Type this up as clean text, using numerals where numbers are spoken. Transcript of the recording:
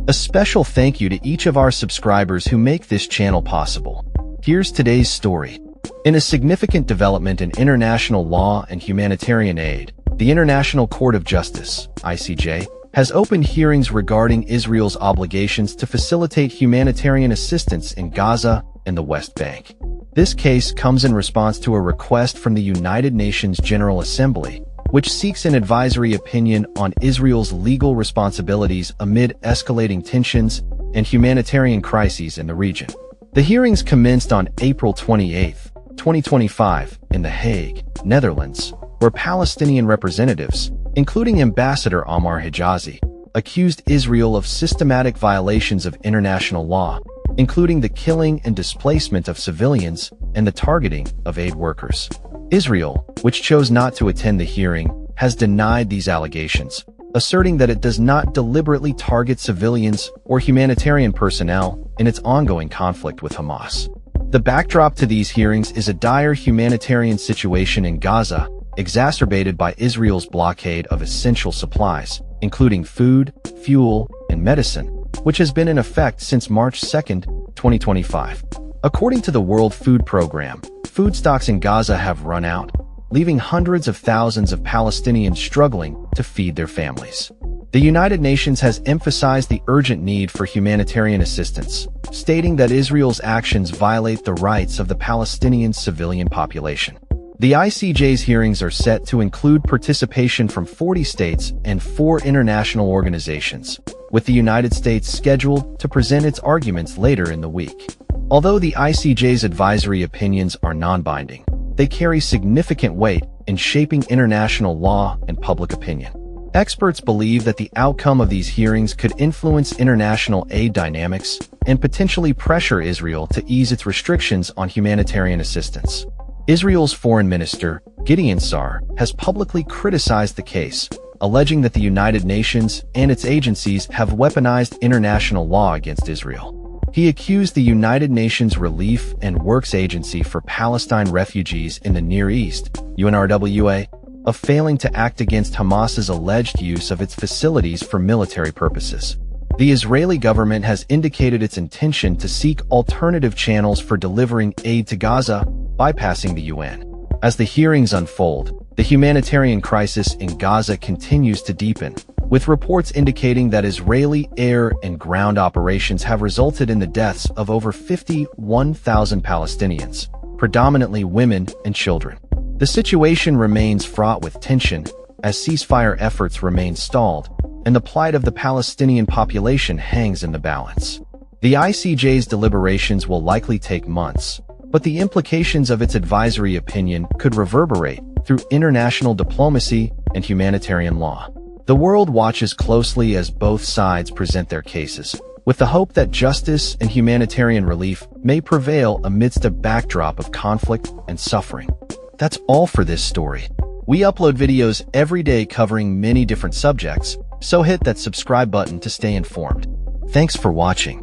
A special thank you to each of our subscribers who make this channel possible. Here's today's story. In a significant development in international law and humanitarian aid, the International Court of Justice, ICJ, has opened hearings regarding Israel's obligations to facilitate humanitarian assistance in Gaza and the West Bank. This case comes in response to a request from the United Nations General Assembly, which seeks an advisory opinion on Israel's legal responsibilities amid escalating tensions and humanitarian crises in the region. The hearings commenced on April 28, 2025, in The Hague, Netherlands, where Palestinian representatives, including Ambassador Ammar Hijazi, accused Israel of systematic violations of international law, including the killing and displacement of civilians and the targeting of aid workers. Israel, which chose not to attend the hearing, has denied these allegations, asserting that it does not deliberately target civilians or humanitarian personnel in its ongoing conflict with Hamas. The backdrop to these hearings is a dire humanitarian situation in Gaza, exacerbated by Israel's blockade of essential supplies, including food, fuel, and medicine, which has been in effect since March 2, 2025. According to the World Food Programme, food stocks in Gaza have run out, leaving hundreds of thousands of Palestinians struggling to feed their families. The United Nations has emphasized the urgent need for humanitarian assistance, stating that Israel's actions violate the rights of the Palestinian civilian population. The ICJ's hearings are set to include participation from 40 states and 4 international organizations, with the United States scheduled to present its arguments later in the week. Although the ICJ's advisory opinions are non-binding, they carry significant weight in shaping international law and public opinion. Experts believe that the outcome of these hearings could influence international aid dynamics and potentially pressure Israel to ease its restrictions on humanitarian assistance. Israel's foreign minister, Gideon Sa'ar, has publicly criticized the case, alleging that the United Nations and its agencies have weaponized international law against Israel. He accused the United Nations Relief and Works Agency for Palestine Refugees in the Near East, UNRWA, of failing to act against Hamas's alleged use of its facilities for military purposes. The Israeli government has indicated its intention to seek alternative channels for delivering aid to Gaza, bypassing the UN. As the hearings unfold, the humanitarian crisis in Gaza continues to deepen, with reports indicating that Israeli air and ground operations have resulted in the deaths of over 51,000 Palestinians, predominantly women and children. The situation remains fraught with tension as ceasefire efforts remain stalled, and the plight of the Palestinian population hangs in the balance. The ICJ's deliberations will likely take months, but the implications of its advisory opinion could reverberate through international diplomacy and humanitarian law. The world watches closely as both sides present their cases, with the hope that justice and humanitarian relief may prevail amidst a backdrop of conflict and suffering. That's all for this story. We upload videos every day covering many different subjects, so hit that subscribe button to stay informed. Thanks for watching.